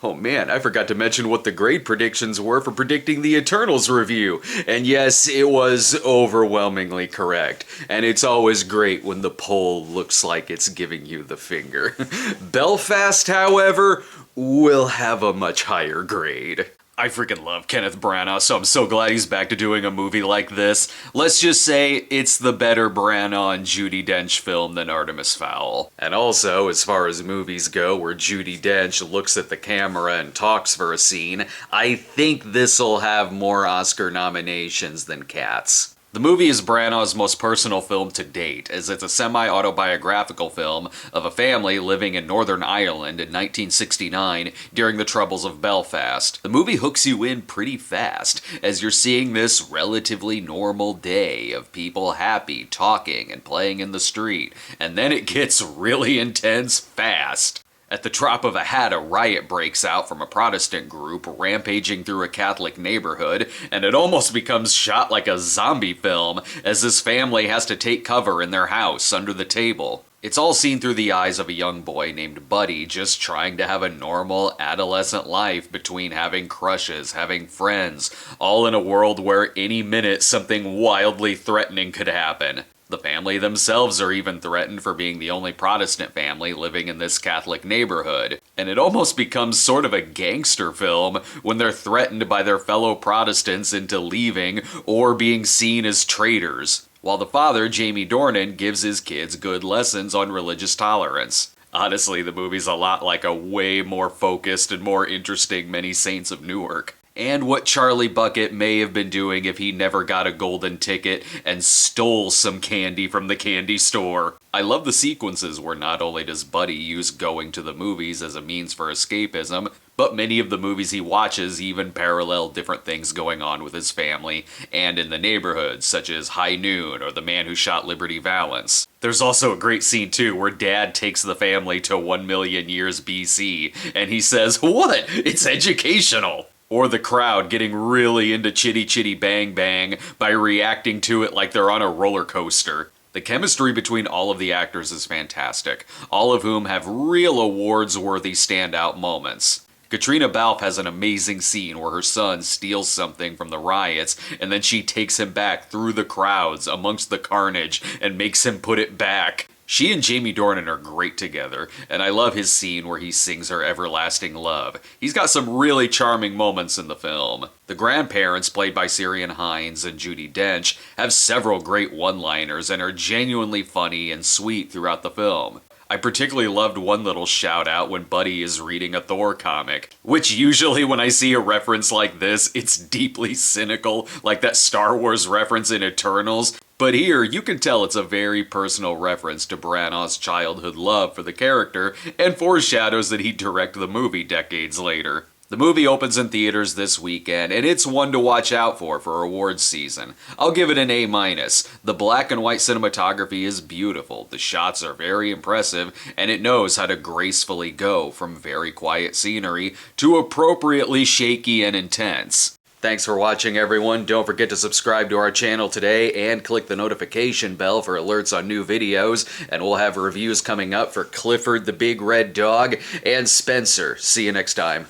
Oh man, I forgot to mention what the grade predictions were for predicting the Eternals review. And yes, it was overwhelmingly correct. And it's always great when the poll looks like it's giving you the finger. Belfast, however, will have a much higher grade. I freaking love Kenneth Branagh, so I'm so glad he's back to doing a movie like this. Let's just say it's the better Branagh and Judi Dench film than Artemis Fowl. And also, as far as movies go where Judi Dench looks at the camera and talks for a scene, I think this'll have more Oscar nominations than Cats. The movie is Branagh's most personal film to date, as it's a semi-autobiographical film of a family living in Northern Ireland in 1969 during the Troubles of Belfast. The movie hooks you in pretty fast, as you're seeing this relatively normal day of people happy, talking, and playing in the street, and then it gets really intense fast. At the drop of a hat, a riot breaks out from a Protestant group rampaging through a Catholic neighborhood, and it almost becomes shot like a zombie film, as this family has to take cover in their house under the table. It's all seen through the eyes of a young boy named Buddy, just trying to have a normal adolescent life between having crushes, having friends, all in a world where any minute something wildly threatening could happen. The family themselves are even threatened for being the only Protestant family living in this Catholic neighborhood. And it almost becomes sort of a gangster film when they're threatened by their fellow Protestants into leaving or being seen as traitors, while the father, Jamie Dornan, gives his kids good lessons on religious tolerance. Honestly, the movie's a lot like a way more focused and more interesting Many Saints of Newark. And what Charlie Bucket may have been doing if he never got a golden ticket and stole some candy from the candy store. I love the sequences where not only does Buddy use going to the movies as a means for escapism, but many of the movies he watches even parallel different things going on with his family and in the neighborhood, such as High Noon or The Man Who Shot Liberty Valance. There's also a great scene too where Dad takes the family to 1 million years BC and he says, "What? It's educational!" Or the crowd getting really into Chitty Chitty Bang Bang by reacting to it like they're on a roller coaster. The chemistry between all of the actors is fantastic, all of whom have real awards-worthy standout moments. Katrina Balfe has an amazing scene where her son steals something from the riots and then she takes him back through the crowds amongst the carnage and makes him put it back. She and Jamie Dornan are great together, and I love his scene where he sings her Everlasting Love. He's got some really charming moments in the film. The grandparents, played by Ciarán Hinds and Judi Dench, have several great one-liners and are genuinely funny and sweet throughout the film. I particularly loved one little shout out when Buddy is reading a Thor comic, which usually when I see a reference like this, it's deeply cynical, like that Star Wars reference in Eternals. But here, you can tell it's a very personal reference to Branagh's childhood love for the character and foreshadows that he'd direct the movie decades later. The movie opens in theaters this weekend, and it's one to watch out for awards season. I'll give it an A-. The black and white cinematography is beautiful, the shots are very impressive, and it knows how to gracefully go from very quiet scenery to appropriately shaky and intense. Thanks for watching, everyone. Don't forget to subscribe to our channel today and click the notification bell for alerts on new videos. And we'll have reviews coming up for Clifford the Big Red Dog and Spencer. See you next time.